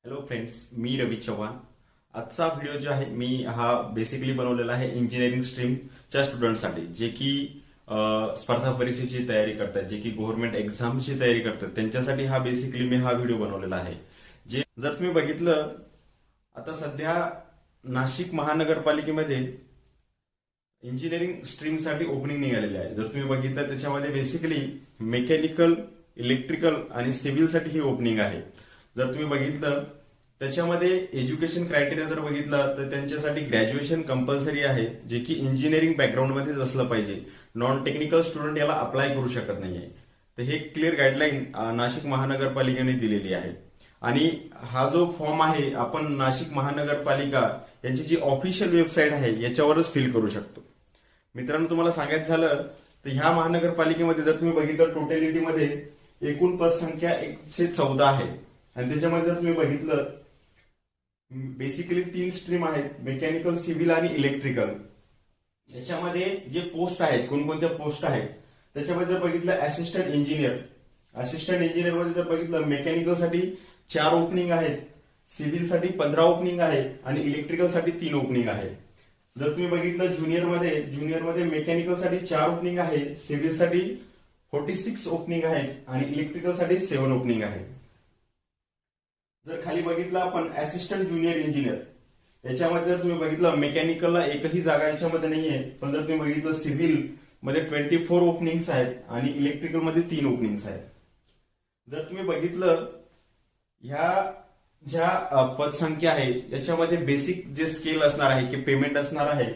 Hello friends, मी रवी चव्हाण. आजचा video जो आहे मी हा बेसिकली बनवलेला आहे इंजिनिअरिंग स्ट्रीमच्या स्टुडंटसाठी, जे की स्पर्धा परीक्षेची तयारी करतात, जे की गव्हर्नमेंट एक्झामची तयारी करतात, त्यांच्यासाठी हा बेसिकली मी हा व्हिडिओ बनवलेला आहे. जे जर तुम्ही बघितलं, आता सध्या नाशिक महानगरपालिकेमध्ये इंजिनिअरिंग स्ट्रीमसाठी ओपनिंग निघालेली आहे. जर तुम्ही बघितलं त्याच्यामध्ये बेसिकली मेकॅनिकल, इलेक्ट्रिकल आणि सिव्हिलसाठी ही ओपनिंग आहे. जर तुम्ही बघितलं त्याच्यामध्ये एज्युकेशन क्रायटेरिया जर बघितलं तर त्यांच्यासाठी ग्रॅज्युएशन कंपल्सरी आहे, जे की इंजिनिअरिंग बॅकग्राऊंडमध्येच असलं पाहिजे. नॉन टेक्निकल स्टुडंट याला अप्लाय करू शकत नाहीये. तर हे क्लिअर गाईडलाईन नाशिक महानगरपालिकेने दिलेली आहे. आणि हा जो फॉर्म आहे आपण नाशिक महानगरपालिका यांची जी ऑफिशियल वेबसाईट आहे याच्यावरच फिल करू शकतो. मित्रांनो, तुम्हाला सांगायचं झालं तर ह्या महानगरपालिकेमध्ये जर तुम्ही बघितलं टोटॅलिटीमध्ये एकूण पदसंख्या 114 आहे. आणि त्याच्यामध्ये जर तुम्ही बघितलं बेसिकली 3 स्ट्रीम आहेत, मेकॅनिकल, सिव्हिल आणि इलेक्ट्रिकल. याच्यामध्ये जे पोस्ट आहेत, कोणकोणत्या पोस्ट आहेत त्याच्यामध्ये जर बघितलं असिस्टंट इंजिनियर मध्ये जर बघितलं मेकॅनिकल साठी 4 ओपनिंग आहेत, सिव्हिल साठी 15 ओपनिंग आहे आणि इलेक्ट्रिकल साठी 3 ओपनिंग आहे. जर तुम्ही बघितलं ज्युनियर मध्ये मेकॅनिकल साठी 4 ओपनिंग आहे, सिव्हिल साठी 46 ओपनिंग आहे आणि इलेक्ट्रिकल साठी 7 ओपनिंग आहे. जर खाली बघितलं आपण असिस्टंट ज्युनियर इंजिनियर, याच्यामध्ये जर तुम्ही बघितलं मेकॅनिकलला एकही जागा याच्यामध्ये नाहीये, पण जर तुम्ही बघितलं सिव्हिल मध्ये 24 ओपनिंग्स आहेत आणि इलेक्ट्रिकल मध्ये 3 ओपनिंग्स आहेत. जर तुम्ही बघितलं ह्या ज्या पदसंख्या आहे याच्यामध्ये बेसिक जे स्केल असणार आहे की पेमेंट असणार आहे,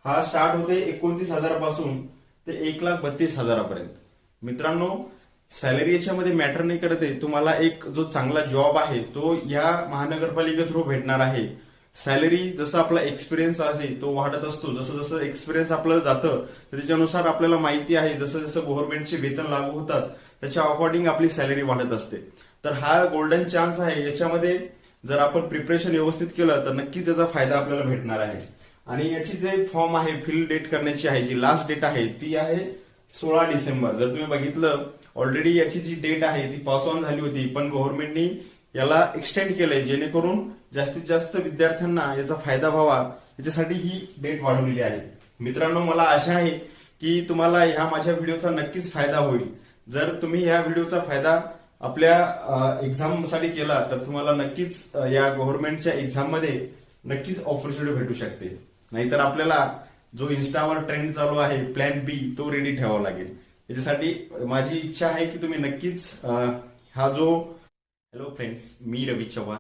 हा स्टार्ट होते 29,000 पासून ते 1,32,000 पर्यंत. मित्रांनो, सॅलरी याच्यामध्ये मॅटर नाही करत आहे. तुम्हाला एक जो चांगला जॉब आहे तो या महानगरपालिके थ्रू भेटणार आहे. सॅलरी जसं आपला एक्सपिरियन्स आहे तो वाढत असतो. जसं जसं एक्सपिरियन्स आपलं जातं त्याच्यानुसार आपल्याला माहिती आहे, जसं जसं गव्हर्नमेंटचे वेतन लागू होतात त्याच्या अकॉर्डिंग आपली सॅलरी वाढत असते. तर हा गोल्डन चान्स आहे. याच्यामध्ये जर आपण प्रिपरेशन व्यवस्थित केलं तर नक्कीच याचा फायदा आपल्याला भेटणार आहे. आणि याची जे फॉर्म आहे फिल डेट करण्याची आहे, जी लास्ट डेट आहे ती आहे 16 डिसेंबर. जर तुम्ही बघितलं ऑलरेडी याची जी डेट आहे ती पास ऑन झाली होती, पण गव्हर्नमेंटनी याला एक्सटेंड केलंय जेणेकरून जास्तीत जास्त विद्यार्थ्यांना याचा फायदा व्हावा, याच्यासाठी ही डेट वाढवलेली आहे. मित्रांनो, मला आशा आहे की तुम्हाला ह्या माझ्या व्हिडिओचा नक्कीच फायदा होईल. जर तुम्ही ह्या व्हिडिओचा फायदा आपल्या एक्झामसाठी केला तर तुम्हाला नक्कीच या गव्हर्नमेंटच्या एक्झाम मध्ये नक्कीच ऑपॉर्च्युनिटी भेटू शकते. नाहीतर आपल्याला जो इन्स्टावर ट्रेंड चालू आहे प्लॅन बी तो रेडी ठेवावा लागेल. याच्यासाठी माझी इच्छा आहे की तुम्ही नक्कीच हा जो हॅलो फ्रेंड्स, मी रवी चव्हाण.